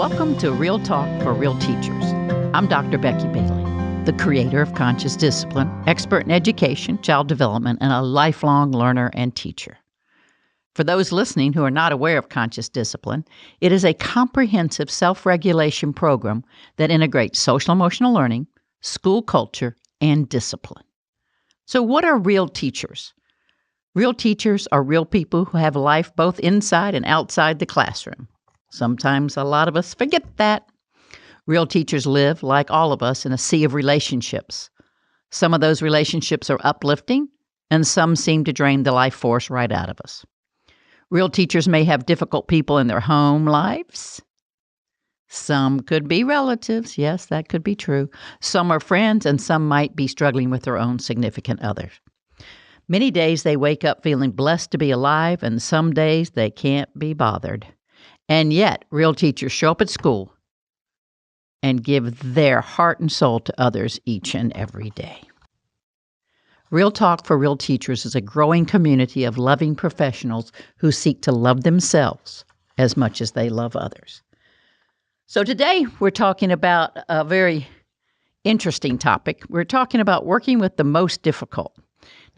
Welcome to Real Talk for Real Teachers. I'm Dr. Becky Bailey, the creator of Conscious Discipline, expert in education, child development, and a lifelong learner and teacher. For those listening who are not aware of Conscious Discipline, it is a comprehensive self-regulation program that integrates social-emotional learning, school culture, and discipline. So what are real teachers? Real teachers are real people who have life both inside and outside the classroom. Sometimes a lot of us forget that. Real teachers live, like all of us, in a sea of relationships. Some of those relationships are uplifting, and some seem to drain the life force right out of us. Real teachers may have difficult people in their home lives. Some could be relatives. Yes, that could be true. Some are friends, and some might be struggling with their own significant others. Many days they wake up feeling blessed to be alive, and some days they can't be bothered. And yet, real teachers show up at school and give their heart and soul to others each and every day. Real Talk for Real Teachers is a growing community of loving professionals who seek to love themselves as much as they love others. So today, we're talking about a very interesting topic. We're talking about working with the most difficult.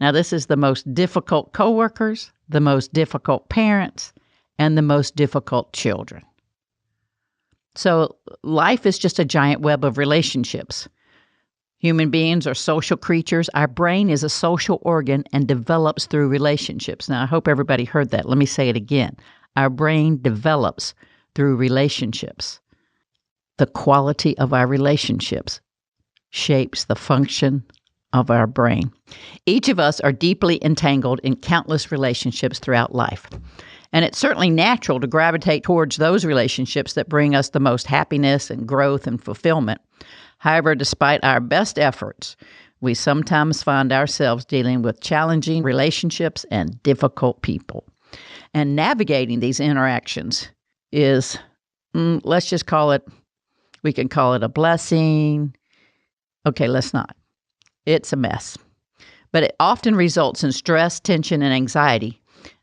Now, this is the most difficult coworkers, the most difficult parents, and the most difficult children. So life is just a giant web of relationships. Human beings are social creatures. Our brain is a social organ and develops through relationships. Now, I hope everybody heard that. Let me say it again. Our brain develops through relationships. The quality of our relationships shapes the function of our brain. Each of us are deeply entangled in countless relationships throughout life. And it's certainly natural to gravitate towards those relationships that bring us the most happiness and growth and fulfillment. However, despite our best efforts, we sometimes find ourselves dealing with challenging relationships and difficult people. And navigating these interactions is, let's just call it, we can call it a blessing. Okay, let's not. It's a mess. But it often results in stress, tension, and anxiety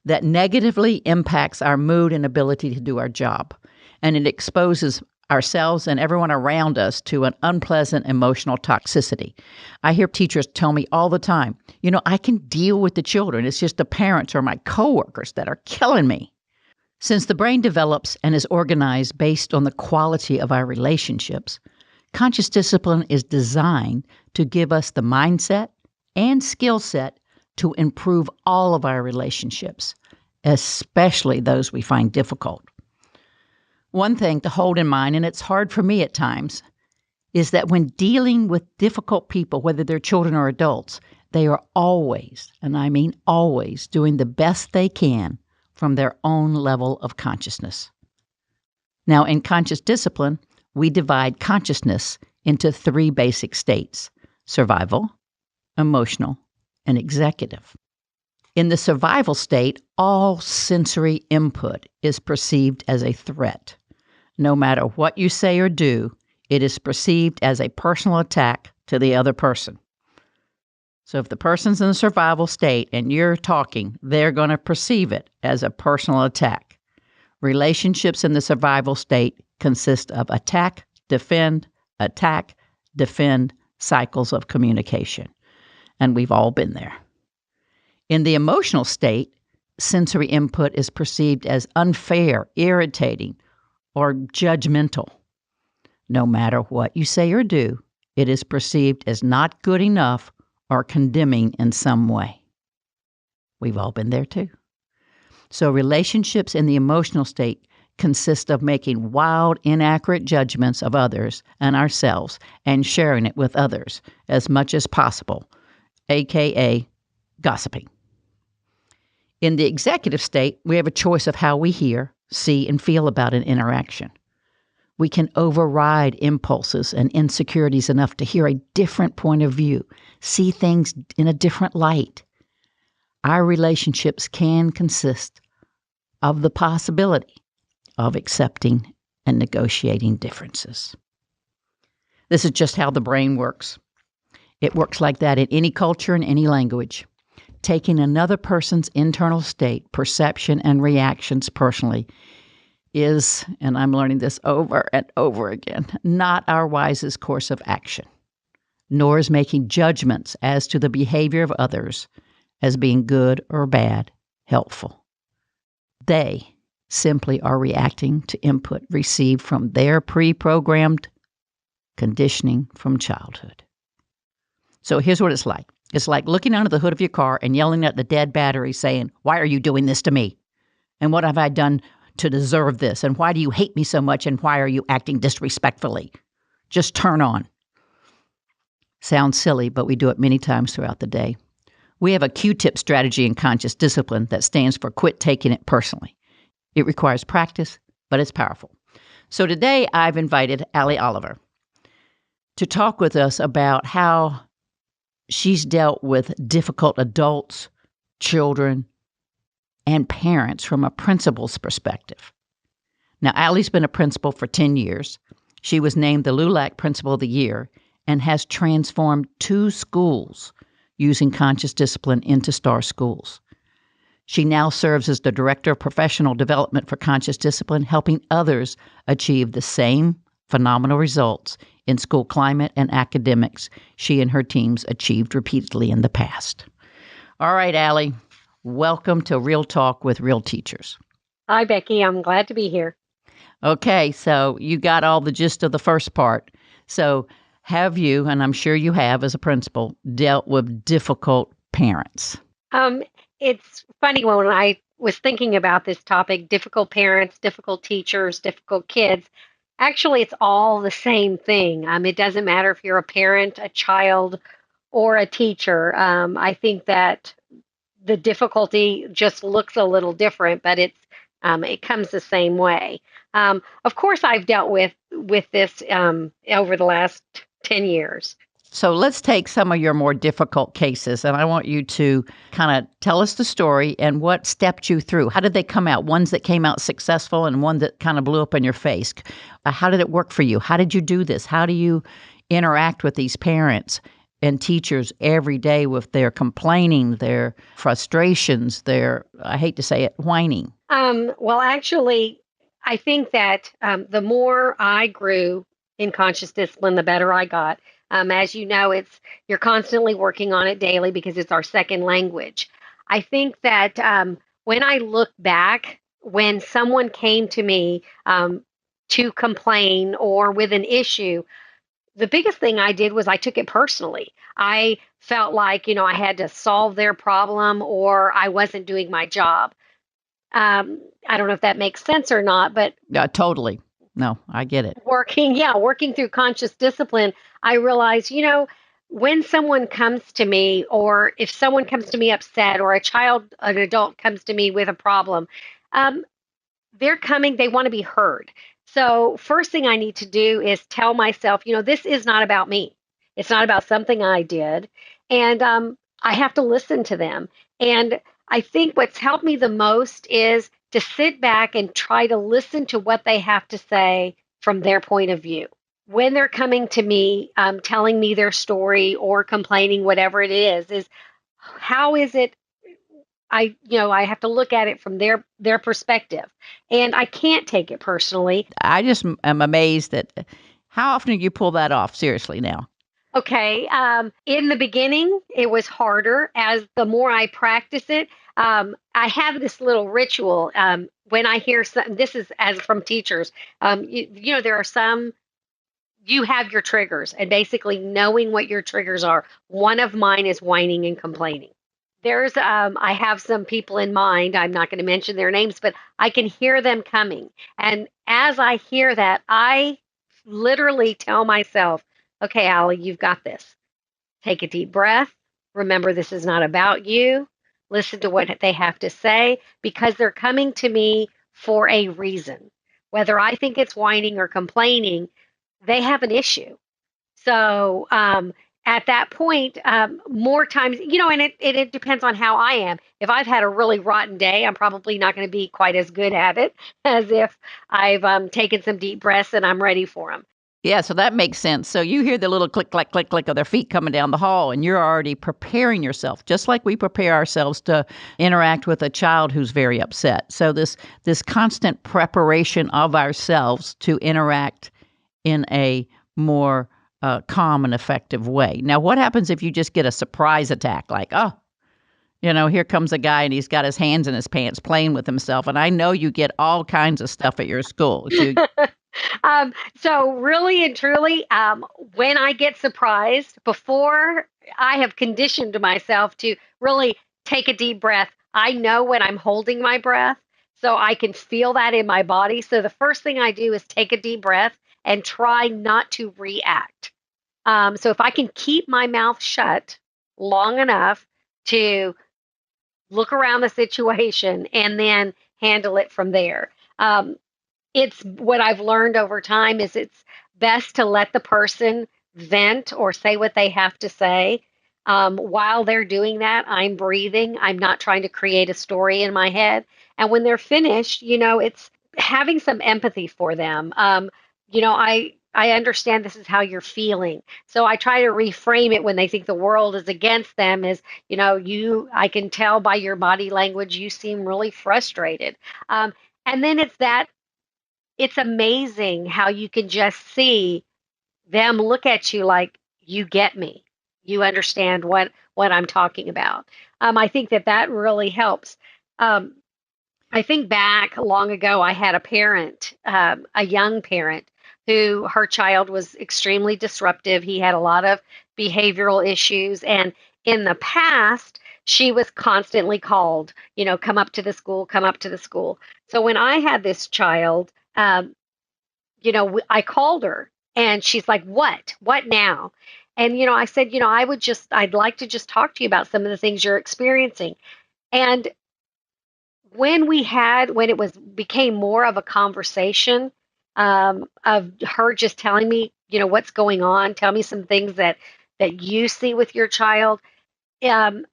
that negatively impacts our mood and ability to do our job. And it exposes ourselves and everyone around us to an unpleasant emotional toxicity. I hear teachers tell me all the time, I can deal with the children. It's just the parents or my coworkers that are killing me. Since the brain develops and is organized based on the quality of our relationships, Conscious Discipline is designed to give us the mindset and skill set to improve all of our relationships, especially those we find difficult. One thing to hold in mind, and it's hard for me at times, is that when dealing with difficult people, whether they're children or adults, they are always, and I mean always, doing the best they can from their own level of consciousness. Now, in Conscious Discipline, we divide consciousness into 3 basic states: survival, emotional, and executive. In the survival state, all sensory input is perceived as a threat. No matter what you say or do, it is perceived as a personal attack to the other person. So if the person's in the survival state and you're talking, they're going to perceive it as a personal attack. Relationships in the survival state consist of attack, defend, cycles of communication. And we've all been there. In the emotional state, sensory input is perceived as unfair, irritating, or judgmental. No matter what you say or do, it is perceived as not good enough or condemning in some way. We've all been there too. So relationships in the emotional state consist of making wild, inaccurate judgments of others and ourselves and sharing it with others as much as possible, aka gossiping. In the executive state, we have a choice of how we hear, see, and feel about an interaction. We can override impulses and insecurities enough to hear a different point of view, see things in a different light. Our relationships can consist of the possibility of accepting and negotiating differences. This is just how the brain works. It works like that in any culture and any language. Taking another person's internal state, perception, and reactions personally is, and I'm learning this over and over again, not our wisest course of action, nor is making judgments as to the behavior of others as being good or bad helpful. They simply are reacting to input received from their pre-programmed conditioning from childhood. So here's what it's like. It's like looking under the hood of your car and yelling at the dead battery saying, "Why are you doing this to me? And what have I done to deserve this? And why do you hate me so much? And why are you acting disrespectfully? Just turn on." Sounds silly, but we do it many times throughout the day. We have a QTIP strategy in conscious discipline that stands for quit taking it personally. It requires practice, but it's powerful. So today I've invited Allie Oliver to talk with us about how she's dealt with difficult adults, children, and parents from a principal's perspective. Now, Allie's been a principal for 10 years. She was named the LULAC Principal of the Year and has transformed 2 schools using conscious discipline into star schools. She now serves as the Director of Professional Development for Conscious Discipline, helping others achieve the same phenomenal results in school climate and academics she and her teams achieved repeatedly in the past. All right, Allie, welcome to Real Talk with Real Teachers. Hi, Becky. I'm glad to be here. Okay, so you got all the gist of the first part. So have you, and I'm sure you have as a principal, dealt with difficult parents? It's funny when I was thinking about this topic, difficult parents, difficult teachers, difficult kids. Actually, it's all the same thing. It doesn't matter if you're a parent, a child, or a teacher. I think that the difficulty just looks a little different, but it comes the same way. Of course, I've dealt with this over the last 10 years. So let's take some of your more difficult cases, and I want you to kind of tell us the story and what stepped you through. How did they come out? Ones that came out successful and one that kind of blew up in your face. How did it work for you? How did you do this? How do you interact with these parents and teachers every day with their complaining, their frustrations, their, I hate to say it, whining? Well, actually, I think that the more I grew in conscious discipline, the better I got. As you know, you're constantly working on it daily because it's our second language. I think that when I look back, when someone came to me to complain or with an issue, the biggest thing I did was I took it personally. I felt like, I had to solve their problem or I wasn't doing my job. I don't know if that makes sense or not, but Yeah, totally. No, I get it. working through conscious discipline, I realized, when someone comes to me, or if someone comes to me upset, or an adult comes to me with a problem, um, they want to be heard. So, first thing I need to do is tell myself, this is not about me. It's not about something I did. And I have to listen to them. And I think what's helped me the most is to sit back and try to listen to what they have to say from their point of view. When they're coming to me, telling me their story or complaining, whatever it is how is it I have to look at it from their perspective, and I can't take it personally. I just am amazed at how often do you pull that off? Seriously now. Okay, in the beginning, it was harder. As the more I practice it, I have this little ritual. When I hear some, this is as from teachers. There are some. You have your triggers, and basically knowing what your triggers are. One of mine is whining and complaining. I have some people in mind. I'm not going to mention their names, but I can hear them coming. And as I hear that, I literally tell myself, okay, Allie, you've got this. Take a deep breath. Remember, this is not about you. Listen to what they have to say because they're coming to me for a reason. Whether I think it's whining or complaining, they have an issue. So at that point, more times, and it depends on how I am. If I've had a really rotten day, I'm probably not going to be quite as good at it as if I've taken some deep breaths and I'm ready for them. Yeah, so that makes sense. So you hear the little click, click, click, click of their feet coming down the hall, and you're already preparing yourself, just like we prepare ourselves to interact with a child who's very upset. So this constant preparation of ourselves to interact in a more calm and effective way. Now, what happens if you just get a surprise attack, like, oh, here comes a guy and he's got his hands in his pants playing with himself. And I know you get all kinds of stuff at your school. So really and truly, when I get surprised, before I have conditioned myself to really take a deep breath, I know when I'm holding my breath, so I can feel that in my body. So the first thing I do is take a deep breath and try not to react. So if I can keep my mouth shut long enough to look around the situation and then handle it from there. It's what I've learned over time is it's best to let the person vent or say what they have to say. While they're doing that, I'm breathing. I'm not trying to create a story in my head. And when they're finished, it's having some empathy for them. I understand this is how you're feeling. So I try to reframe it when they think the world is against them is, I can tell by your body language, you seem really frustrated. And then it's amazing how you can just see them look at you like you get me. You understand what I'm talking about. I think that really helps. Um, I think back long ago, I had a parent, a young parent, who her child was extremely disruptive. He had a lot of behavioral issues. And in the past, she was constantly called, come up to the school, come up to the school. So when I had this child, I called her and she's like, What? What now? And, I said, I'd like to just talk to you about some of the things you're experiencing. And when it became more of a conversation, of her just telling me, what's going on, tell me some things that you see with your child. Um,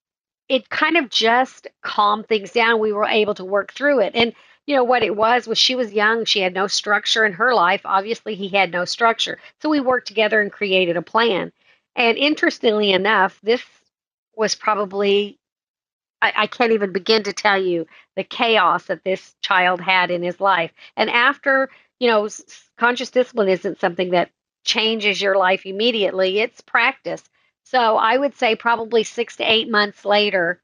it kind of just calmed things down. We were able to work through it. And what it was she was young. She had no structure in her life. Obviously, he had no structure. So we worked together and created a plan. And interestingly enough, this was probably, I can't even begin to tell you the chaos that this child had in his life. And after, conscious discipline isn't something that changes your life immediately, it's practice. So I would say probably 6 to 8 months later,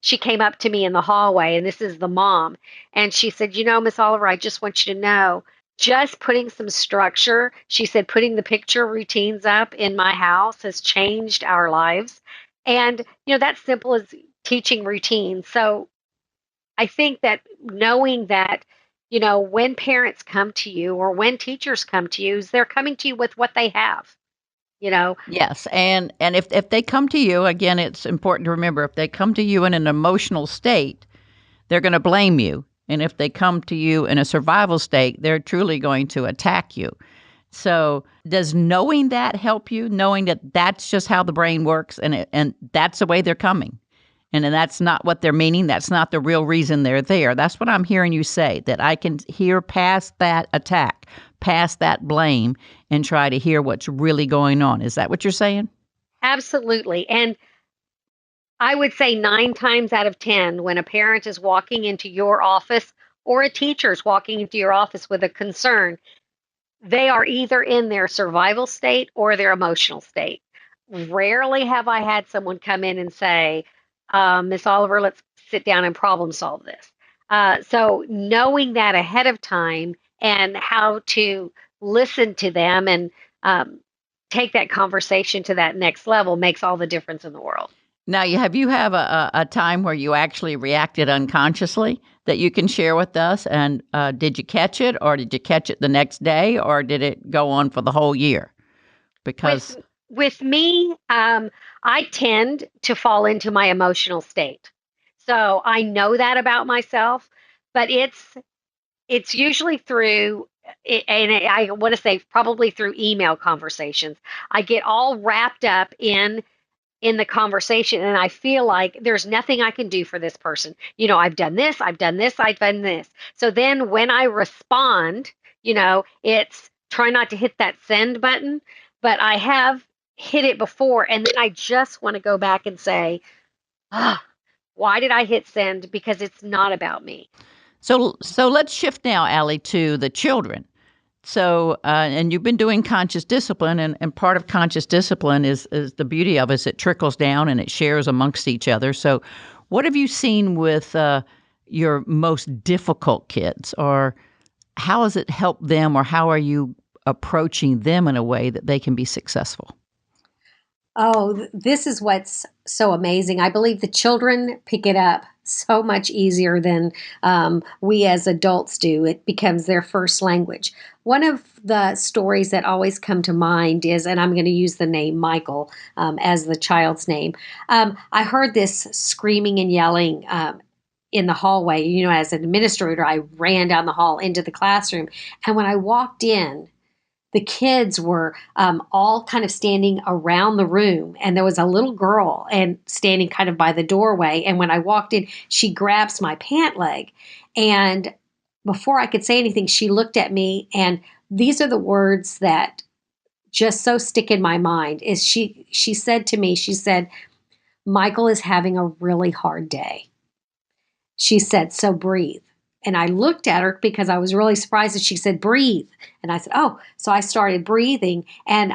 she came up to me in the hallway, and this is the mom. And she said, Miss Oliver, I just want you to know, just putting some structure, she said, putting the picture routines up in my house has changed our lives. And, that's simple as teaching routines. So I think that knowing that, when parents come to you or when teachers come to you, they're coming to you with what they have, you know. Yes, and if they come to you, again, it's important to remember, if they come to you in an emotional state, they're going to blame you. And if they come to you in a survival state, they're truly going to attack you. So, does knowing that help you? Knowing that that's just how the brain works, and that's the way they're coming, and then that's not what they're meaning. That's not the real reason they're there. That's what I'm hearing you say. That I can hear past that attack, past that blame, and try to hear what's really going on. Is that what you're saying? Absolutely. And I would say 9 times out of 10, when a parent is walking into your office or a teacher is walking into your office with a concern, they are either in their survival state or their emotional state. Rarely have I had someone come in and say, Miss Oliver, let's sit down and problem solve this. So knowing that ahead of time and how to listen to them and take that conversation to that next level makes all the difference in the world. Now, you have a time where you actually reacted unconsciously that you can share with us? And did you catch it, or did you catch it the next day, or did it go on for the whole year? With Because with me, I tend to fall into my emotional state. So I know that about myself, but it's usually through and I want to say probably through email conversations. I get all wrapped up in the conversation and I feel like there's nothing I can do for this person. I've done this, I've done this, I've done this. So then when I respond, it's try not to hit that send button, but I have hit it before. And then I just want to go back and say, ah, why did I hit send? Because it's not about me. So let's shift now, Allie, to the children. So, and you've been doing conscious discipline, and part of conscious discipline is the beauty of it is it trickles down and it shares amongst each other. So, what have you seen with your most difficult kids, or how has it helped them, or how are you approaching them in a way that they can be successful? Oh, this is what's so amazing. I believe the children pick it up so much easier than we as adults do. It becomes their first language. One of the stories that always come to mind is, and I'm going to use the name Michael as the child's name. I heard this screaming and yelling in the hallway. As an administrator, I ran down the hall into the classroom. And when I walked in, the kids were all kind of standing around the room, and there was a little girl and standing kind of by the doorway. And when I walked in, she grabs my pant leg, and before I could say anything, she looked at me, and these are the words that just so stick in my mind. Is she said to me, she said, "Michael is having a really hard day." She said, "So breathe." And I looked at her because I was really surprised that she said, "Breathe." And I said, "Oh." So I started breathing. And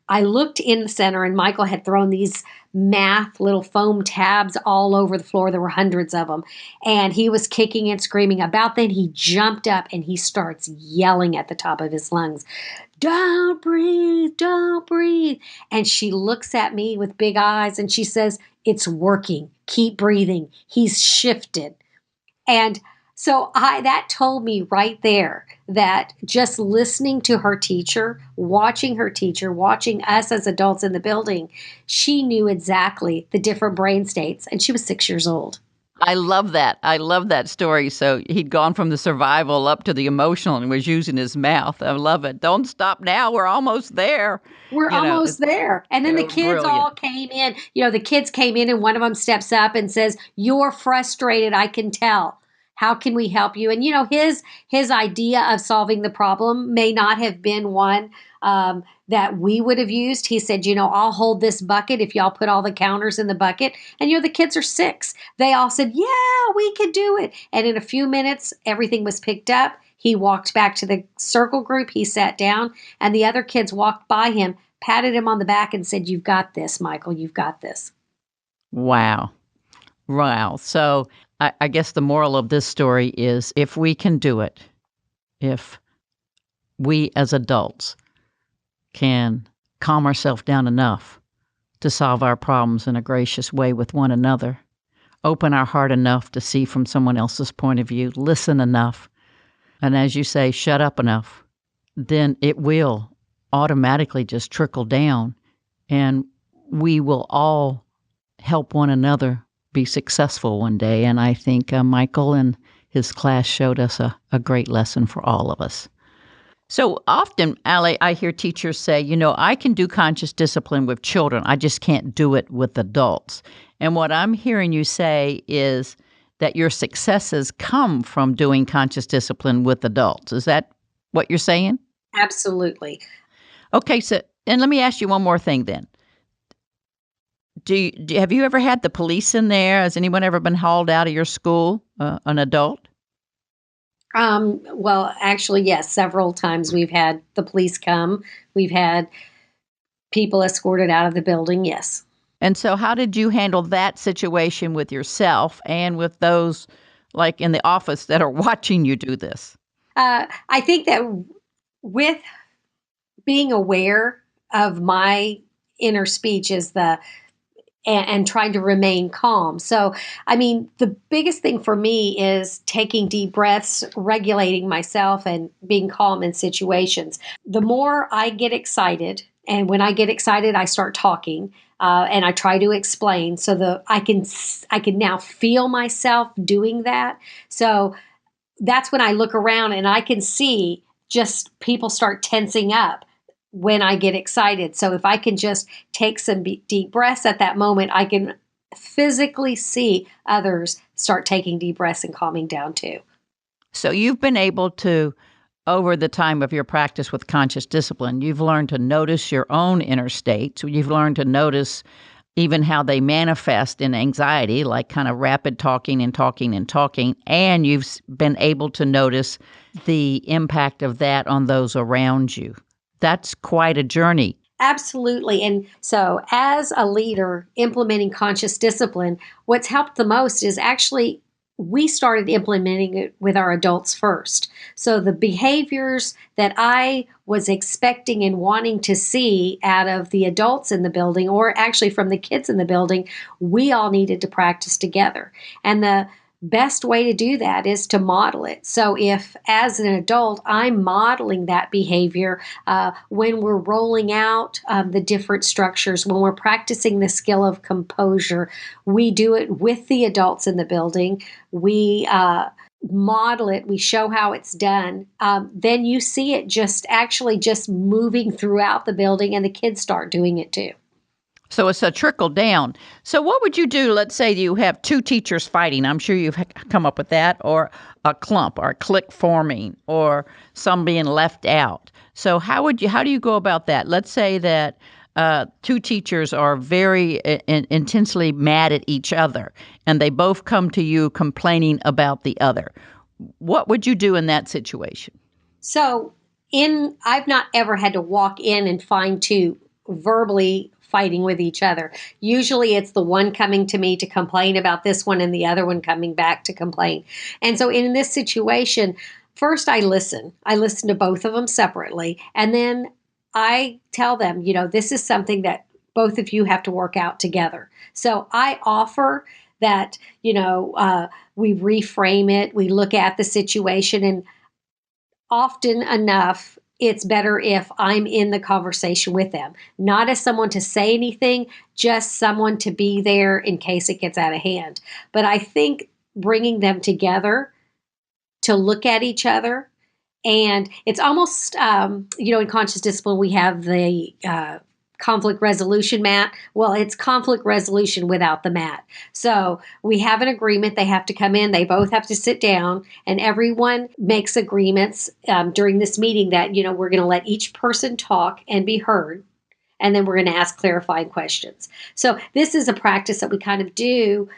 I looked in the center, and Michael had thrown these math little foam tabs all over the floor. There were hundreds of them. And he was kicking and screaming. About then, he jumped up and he starts yelling at the top of his lungs, "Don't breathe, don't breathe." And she looks at me with big eyes and she says, "It's working. Keep breathing. He's shifted." And so that told me right there that just listening to her teacher, watching us as adults in the building, she knew exactly the different brain states, and she was 6 years old. I love that. I love that story. So he'd gone from the survival up to the emotional and was using his mouth. I love it. Don't stop now. We're almost there. We're almost It's there. And then the kids brilliant. all came in. The kids came in, and one of them steps up and says, "You're frustrated, I can tell. How can we help you?" And his idea of solving the problem may not have been one that we would have used. He said, "I'll hold this bucket if y'all put all the counters in the bucket." And the kids are 6. They all said, "Yeah, we could do it." And in a few minutes, everything was picked up. He walked back to the circle group. He sat down, and the other kids walked by him, patted him on the back, and said, "You've got this, Michael. You've got this." Wow. Wow. So I guess the moral of this story is if we can do it, if we as adults can calm ourselves down enough to solve our problems in a gracious way with one another, open our heart enough to see from someone else's point of view, listen enough, and as you say, shut up enough, then it will automatically just trickle down and we will all help one another be successful one day. And I think Michael and his class showed us a great lesson for all of us. So often, Allie, I hear teachers say, I can do conscious discipline with children. I just can't do it with adults. And what I'm hearing you say is that your successes come from doing conscious discipline with adults. Is that what you're saying? Absolutely. Okay, so, and let me ask you one more thing then. Have you ever had the police in there? Has anyone ever been hauled out of your school, an adult? Well, actually, yes, several times we've had the police come. We've had people escorted out of the building. Yes. And so how did you handle that situation with yourself and with those like in the office that are watching you do this? I think that with being aware of my inner speech is and trying to remain calm. So, I mean, the biggest thing for me is taking deep breaths, regulating myself, and being calm in situations. The more I get excited, and when I get excited, I start talking. And I try to explain so that I can now feel myself doing that. So that's when I look around and I can see just people start tensing up when I get excited. So if I can just take some deep breaths at that moment, I can physically see others start taking deep breaths and calming down too. So you've been able to over the time of your practice with conscious discipline, you've learned to notice your own inner states. You've learned to notice even how they manifest in anxiety, like kind of rapid talking and talking and talking. And you've been able to notice the impact of that on those around you. That's quite a journey. Absolutely. And so, as a leader implementing conscious discipline, what's helped the most is actually we started implementing it with our adults first. So, the behaviors that I was expecting and wanting to see out of the adults in the building, or actually from the kids in the building, we all needed to practice together. And the best way to do that is to model it. So if as an adult I'm modeling that behavior when we're rolling out the different structures, when we're practicing the skill of composure, we do it with the adults in the building. We model it, we show how it's done, then you see it just moving throughout the building, and the kids start doing it too. So it's a trickle down. So what would you do? Let's say you have two teachers fighting. I'm sure you've come up with that, or a clump or a clique forming, or some being left out. So how do you go about that? Let's say that two teachers are very intensely mad at each other, and they both come to you complaining about the other. What would you do in that situation? So I've not ever had to walk in and find two verbally fighting with each other. Usually it's the one coming to me to complain about this one and the other one coming back to complain. And so in this situation, first I listen. I listen to both of them separately. And then I tell them, this is something that both of you have to work out together. So I offer that, we reframe it, we look at the situation, and often enough, it's better if I'm in the conversation with them, not as someone to say anything, just someone to be there in case it gets out of hand. But I think bringing them together to look at each other, and it's almost, in conscious discipline, we have the conflict resolution mat. Well, it's conflict resolution without the mat. So we have an agreement. They have to come in. They both have to sit down, and everyone makes agreements during this meeting that, we're going to let each person talk and be heard. And then we're going to ask clarifying questions. So this is a practice that we kind of do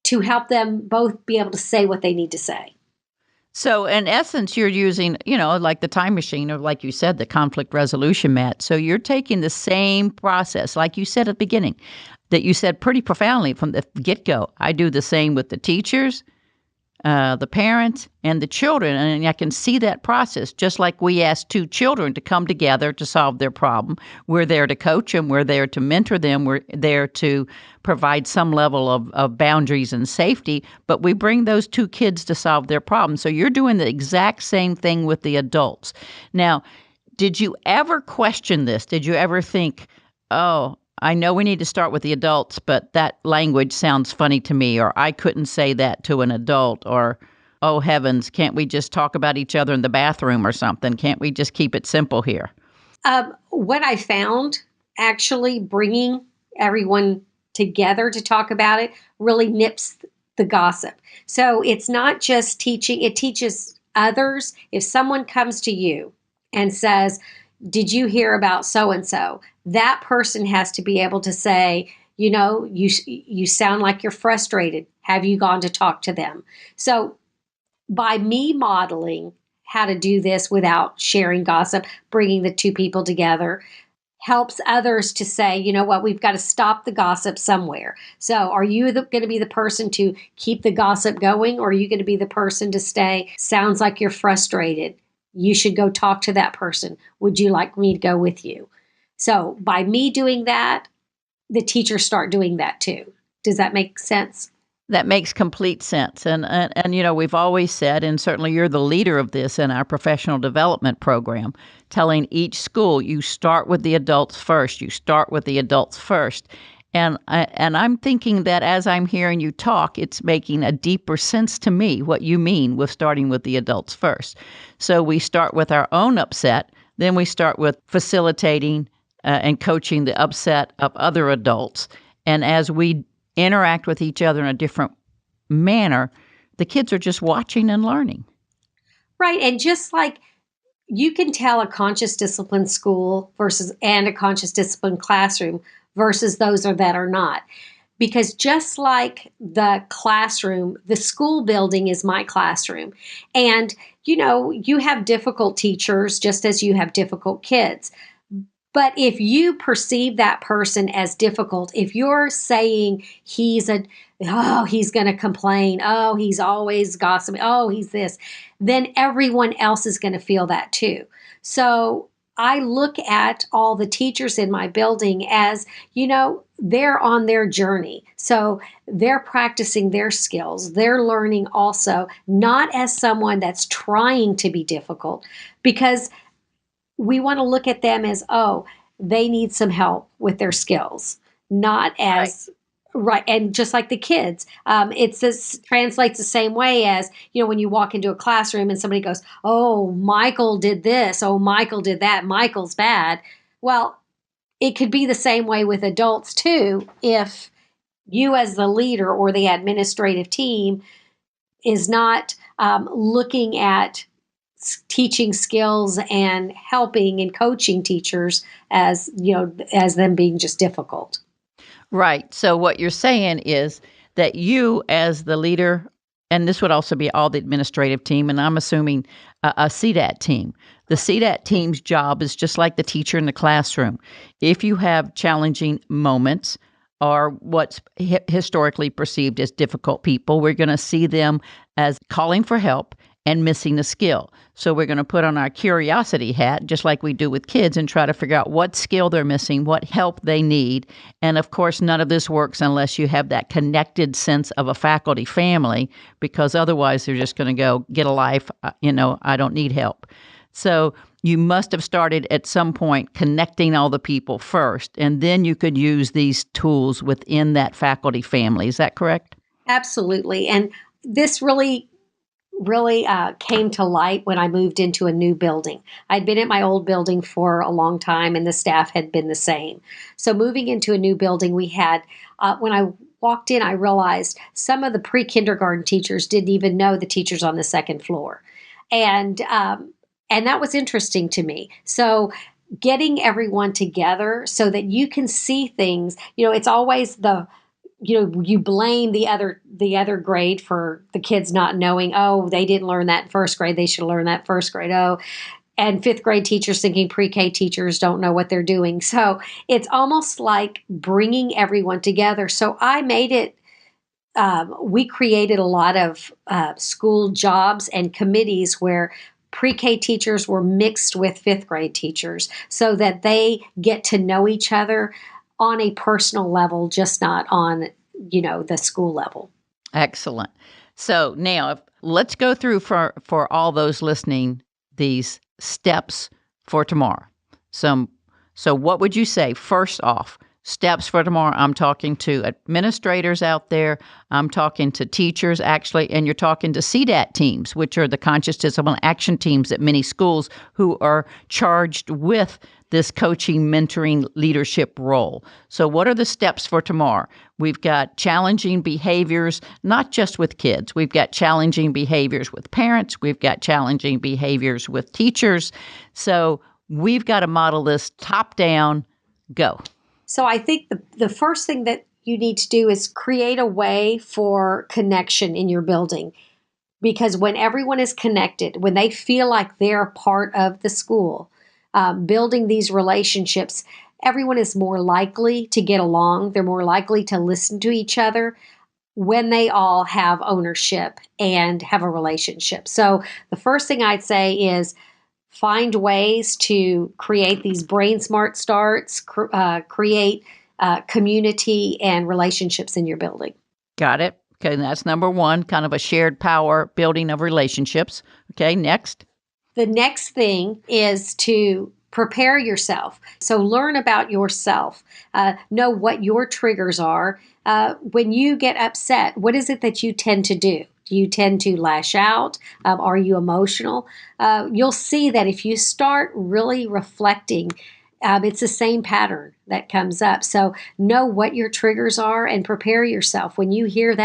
to help them both be able to say what they need to say. So in essence, you're using, like the time machine, or like you said, the conflict resolution mat. So you're taking the same process, like you said at the beginning, that you said pretty profoundly from the get-go. I do the same with the teachers, the parents, and the children. And I can see that process, just like we ask two children to come together to solve their problem. We're there to coach them. We're there to mentor them. We're there to provide some level of boundaries and safety. But we bring those two kids to solve their problem. So you're doing the exact same thing with the adults. Now, did you ever question this? Did you ever think, oh, I know we need to start with the adults, but that language sounds funny to me, or I couldn't say that to an adult, or, oh heavens, can't we just talk about each other in the bathroom or something? Can't we just keep it simple here? What I found, actually bringing everyone together to talk about it really nips the gossip. So it's not just teaching, it teaches others. If someone comes to you and says, did you hear about so-and-so? That person has to be able to say, you sound like you're frustrated. Have you gone to talk to them? So by me modeling how to do this without sharing gossip, bringing the two people together, helps others to say, you know what, we've got to stop the gossip somewhere. So are you going to be the person to keep the gossip going, or are you going to be the person to stay, sounds like you're frustrated? You should go talk to that person. Would you like me to go with you? So by me doing that, the teachers start doing that too. Does that make sense? That makes complete sense. And we've always said, and certainly you're the leader of this in our professional development program, telling each school, you start with the adults first. You start with the adults first. And I'm thinking that as I'm hearing you talk, it's making a deeper sense to me what you mean with starting with the adults first. So we start with our own upset, then we start with facilitating and coaching the upset of other adults. And as we interact with each other in a different manner, the kids are just watching and learning. Right. And just like you can tell a conscious discipline school and a conscious discipline classroom versus those that are not. Because just like the classroom, the school building is my classroom. And, you have difficult teachers just as you have difficult kids. But if you perceive that person as difficult, if you're saying he's going to complain, oh, he's always gossiping, oh, he's this, then everyone else is going to feel that too. So I look at all the teachers in my building as, they're on their journey. So they're practicing their skills. They're learning also, not as someone that's trying to be difficult, because we want to look at them as, oh, they need some help with their skills, not as right. And just like the kids, translates the same way as, when you walk into a classroom and somebody goes, oh, Michael did this, oh, Michael did that, Michael's bad. Well, it could be the same way with adults too, if you as the leader or the administrative team is not looking at teaching skills and helping and coaching teachers as as them being just difficult. Right. So what you're saying is that you, as the leader, and this would also be all the administrative team, and I'm assuming a CDAT team. The CDAT team's job is just like the teacher in the classroom. If you have challenging moments or what's historically perceived as difficult people, we're going to see them as calling for help and missing a skill. So we're going to put on our curiosity hat, just like we do with kids, and try to figure out what skill they're missing, what help they need. And of course, none of this works unless you have that connected sense of a faculty family, because otherwise they're just going to go, get a life, I don't need help. So you must have started at some point connecting all the people first, and then you could use these tools within that faculty family. Is that correct? Absolutely. And this really came to light when I moved into a new building. I'd been at my old building for a long time, and the staff had been the same. So moving into a new building, we had, when I walked in, I realized some of the pre-kindergarten teachers didn't even know the teachers on the second floor. And that was interesting to me. So getting everyone together so that you can see things, it's always you blame the other grade for the kids not knowing, oh, they didn't learn that in first grade, they should learn that first grade. Oh, and fifth grade teachers thinking pre-K teachers don't know what they're doing. So it's almost like bringing everyone together. So I made it, we created a lot of school jobs and committees where pre-K teachers were mixed with fifth grade teachers so that they get to know each other on a personal level, just not on, the school level. Excellent. So now let's go through for all those listening these steps for tomorrow. So what would you say first off? Steps for tomorrow. I'm talking to administrators out there. I'm talking to teachers, actually, and you're talking to CDAT teams, which are the conscious discipline action teams at many schools who are charged with this coaching, mentoring, leadership role. So what are the steps for tomorrow? We've got challenging behaviors, not just with kids. We've got challenging behaviors with parents. We've got challenging behaviors with teachers. So we've got to model this top down. Go. So I think the first thing that you need to do is create a way for connection in your building. Because when everyone is connected, when they feel like they're part of the school, building these relationships, everyone is more likely to get along. They're more likely to listen to each other when they all have ownership and have a relationship. So the first thing I'd say is find ways to create these brain smart starts, create community and relationships in your building. Got it. Okay, that's number one, kind of a shared power building of relationships. Okay, next. The next thing is to prepare yourself. So learn about yourself. Know what your triggers are. When you get upset, what is it that you tend to do? Do you tend to lash out? Are you emotional? You'll see that if you start really reflecting, it's the same pattern that comes up. So know what your triggers are and prepare yourself. When you hear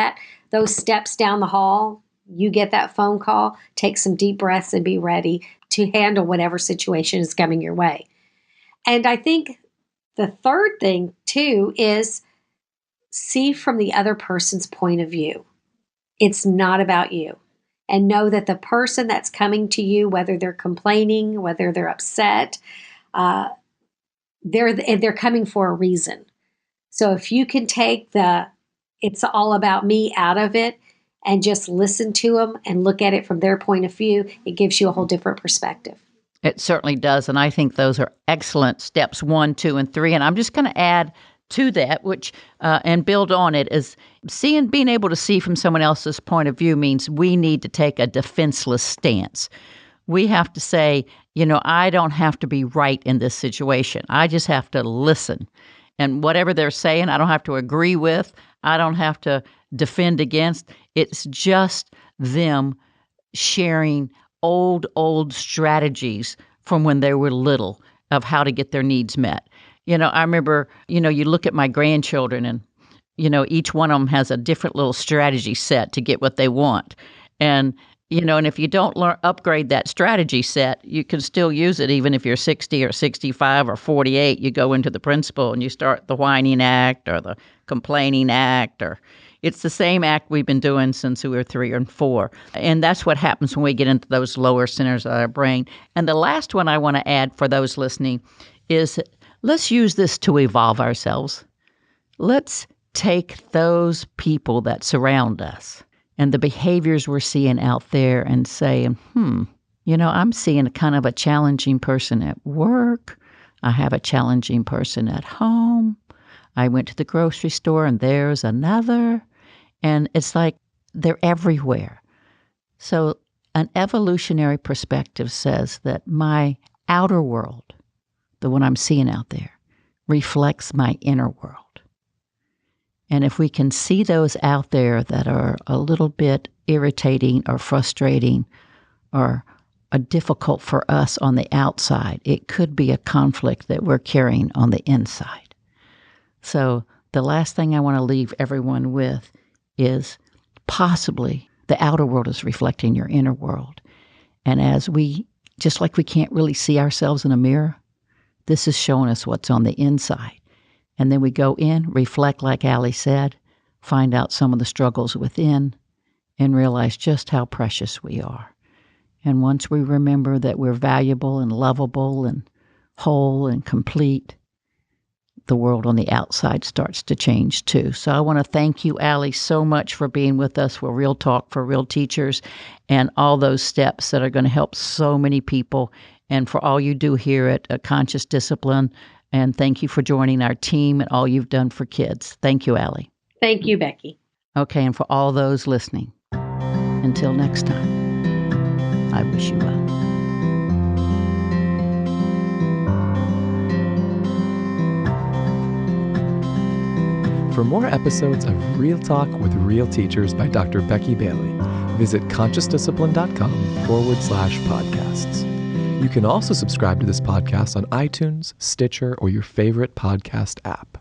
those steps down the hall, you get that phone call, take some deep breaths and be ready to handle whatever situation is coming your way. And I think the third thing too is see from the other person's point of view. It's not about you. And know that the person that's coming to you, whether they're complaining, whether they're upset, they're coming for a reason. So if you can take the "it's all about me" out of it and just listen to them and look at it from their point of view, it gives you a whole different perspective. It certainly does. And I think those are excellent steps 1, 2, and 3. And I'm just going to add to that, which and build on it, is being able to see from someone else's point of view means we need to take a defenseless stance. We have to say, I don't have to be right in this situation. I just have to listen. And whatever they're saying, I don't have to agree with. I don't have to defend against. It's just them sharing old strategies from when they were little of how to get their needs met. I remember, you look at my grandchildren and, each one of them has a different little strategy set to get what they want. And if you don't upgrade that strategy set, you can still use it even if you're 60 or 65 or 48. You go into the principal and you start the whining act or the complaining act, or it's the same act we've been doing since we were 3 and 4. And that's what happens when we get into those lower centers of our brain. And the last one I want to add for those listening is let's use this to evolve ourselves. Let's take those people that surround us and the behaviors we're seeing out there and say, I'm seeing a kind of a challenging person at work. I have a challenging person at home. I went to the grocery store and there's another. And it's like they're everywhere. So an evolutionary perspective says that my outer world, the one I'm seeing out there, reflects my inner world. And if we can see those out there that are a little bit irritating or frustrating or are difficult for us on the outside, it could be a conflict that we're carrying on the inside. So the last thing I want to leave everyone with is possibly the outer world is reflecting your inner world. And just like we can't really see ourselves in a mirror, this is showing us what's on the inside. And then we go in, reflect like Allie said, find out some of the struggles within, and realize just how precious we are. And once we remember that we're valuable and lovable and whole and complete, the world on the outside starts to change too. So I want to thank you, Allie, so much for being with us for Real Talk for Real Teachers and all those steps that are going to help so many people, and for all you do here at Conscious Discipline. And thank you for joining our team and all you've done for kids. Thank you, Allie. Thank you, Becky. Okay, and for all those listening, until next time, I wish you well. For more episodes of Real Talk with Real Teachers by Dr. Becky Bailey, visit consciousdiscipline.com/podcasts. You can also subscribe to this podcast on iTunes, Stitcher, or your favorite podcast app.